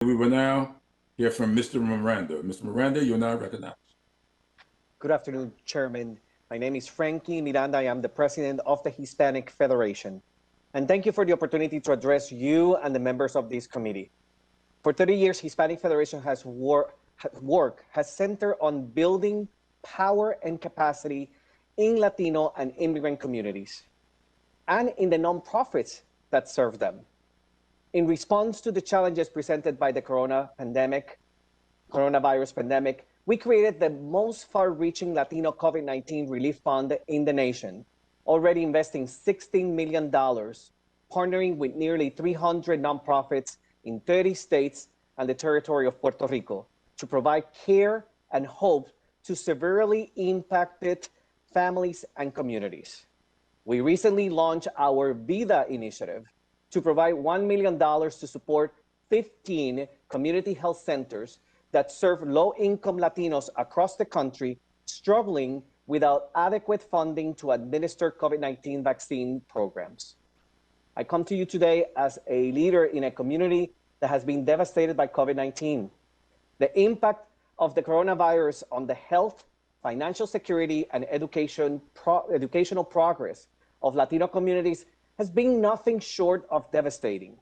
We will now hear from Mr. Miranda. Mr. Miranda, you're now recognized. Good afternoon, Chairman. My name is Frankie Miranda. I am the president of the Hispanic Federation. And thank you for the opportunity to address you and the members of this committee. For 30 years, Hispanic Federation has centered on building power and capacity in Latino and immigrant communities and in the nonprofits that serve them. In response to the challenges presented by the coronavirus pandemic, we created the most far-reaching Latino COVID-19 relief fund in the nation, already investing $16 million, partnering with nearly 300 nonprofits in 30 states and the territory of Puerto Rico to provide care and hope to severely impacted families and communities. We recently launched our Vida initiative to provide $1 million to support 15 community health centers that serve low-income Latinos across the country struggling without adequate funding to administer COVID-19 vaccine programs. I come to you today as a leader in a community that has been devastated by COVID-19. The impact of the coronavirus on the health, financial security, and educational progress of Latino communities has been nothing short of devastating.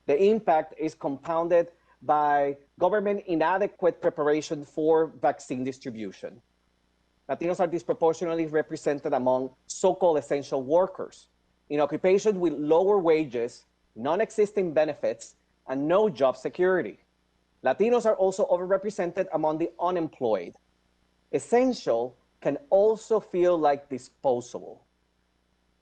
The impact is compounded by government inadequate preparation for vaccine distribution. Latinos are disproportionately represented among so-called essential workers in occupations with lower wages, non-existing benefits, and no job security. Latinos are also overrepresented among the unemployed. Essential can also feel like disposable.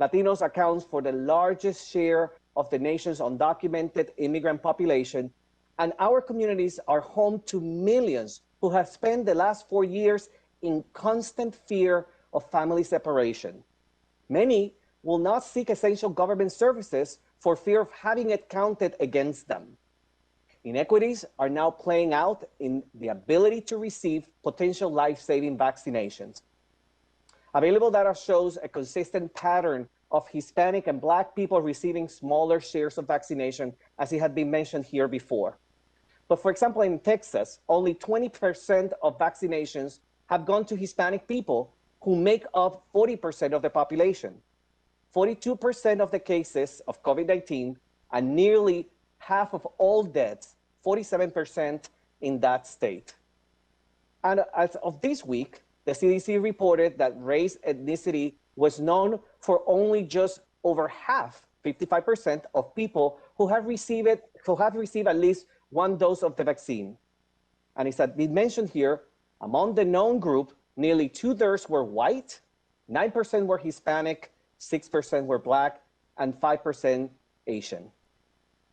Latinos account for the largest share of the nation's undocumented immigrant population, and our communities are home to millions who have spent the last 4 years in constant fear of family separation. Many will not seek essential government services for fear of having it counted against them. Inequities are now playing out in the ability to receive potential life-saving vaccinations. Available data shows a consistent pattern of Hispanic and Black people receiving smaller shares of vaccination, as it had been mentioned here before. But for example, in Texas, only 20% of vaccinations have gone to Hispanic people, who make up 40% of the population. 42% of the cases of COVID-19 and nearly half of all deaths, 47% in that state. And as of this week, the CDC reported that race ethnicity was known for only just over half, 55% of people who have received at least one dose of the vaccine. And it's been mentioned here, among the known group, nearly 2/3 were white, 9% were Hispanic, 6% were Black, and 5% Asian.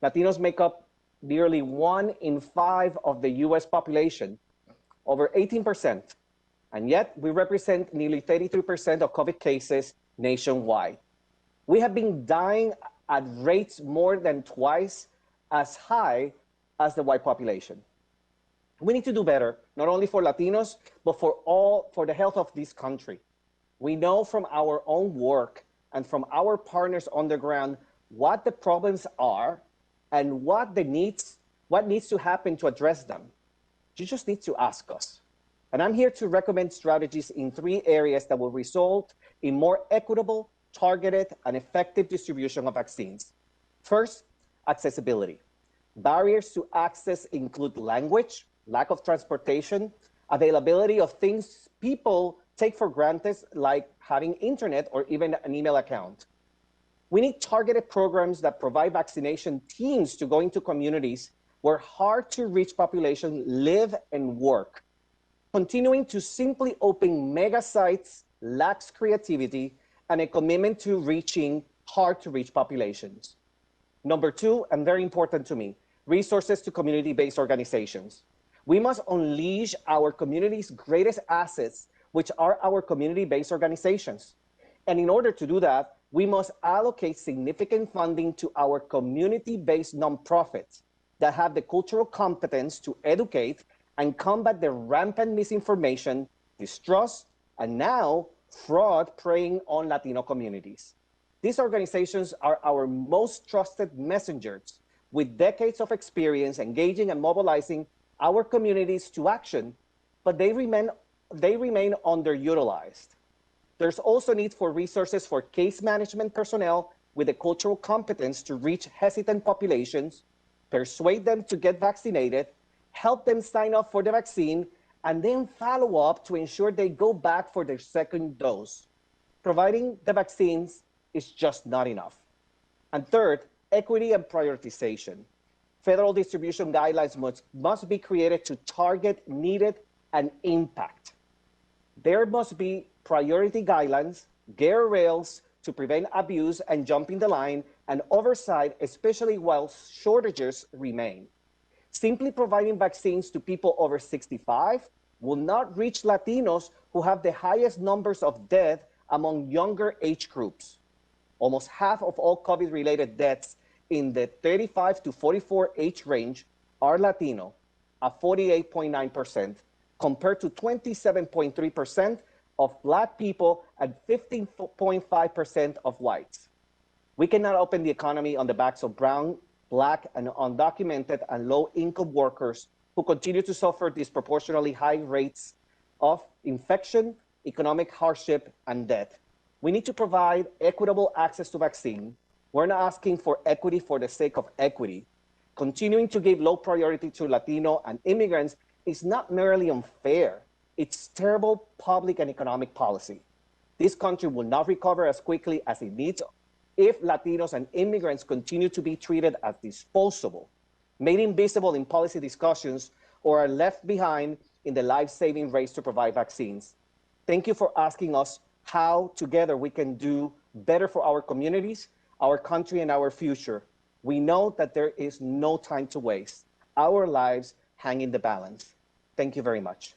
Latinos make up nearly 1 in 5 of the US population, over 18%. And yet we represent nearly 33% of COVID cases nationwide. We have been dying at rates more than twice as high as the white population. We need to do better, not only for Latinos, but for the health of this country. We know from our own work and from our partners on the ground what the problems are and what needs to happen to address them. You just need to ask us. And I'm here to recommend strategies in 3 areas that will result in more equitable, targeted, and effective distribution of vaccines. First, accessibility. Barriers to access include language, lack of transportation, availability of things people take for granted, like having internet or even an email account. We need targeted programs that provide vaccination teams to go into communities where hard-to-reach populations live and work. Continuing to simply open mega sites lacks creativity and a commitment to reaching hard-to-reach populations. Number 2, and very important to me, resources to community-based organizations. We must unleash our community's greatest assets, which are our community-based organizations. And in order to do that, we must allocate significant funding to our community-based nonprofits that have the cultural competence to educate and combat the rampant misinformation, distrust, and now fraud preying on Latino communities. These organizations are our most trusted messengers with decades of experience engaging and mobilizing our communities to action, but they remain underutilized. There's also need for resources for case management personnel with the cultural competence to reach hesitant populations, persuade them to get vaccinated, help them sign up for the vaccine, and then follow up to ensure they go back for their second dose. Providing the vaccines is just not enough. And third, equity and prioritization. Federal distribution guidelines must be created to target needed and impact. There must be priority guidelines, guardrails to prevent abuse and jumping the line, and oversight, especially while shortages remain. Simply providing vaccines to people over 65 will not reach Latinos who have the highest numbers of death among younger age groups. Almost half of all COVID-related deaths in the 35 to 44 age range are Latino, at 48.9%, compared to 27.3% of Black people and 15.5% of whites. We cannot open the economy on the backs of brown, Black, and undocumented and low-income workers who continue to suffer disproportionately high rates of infection, economic hardship, and death. We need to provide equitable access to vaccine. We're not asking for equity for the sake of equity. Continuing to give low priority to Latino and immigrants is not merely unfair, it's terrible public and economic policy. This country will not recover as quickly as it needs if Latinos and immigrants continue to be treated as disposable, made invisible in policy discussions, or are left behind in the life-saving race to provide vaccines. Thank you for asking us how together we can do better for our communities, our country, and our future. We know that there is no time to waste. Our lives hang in the balance. Thank you very much.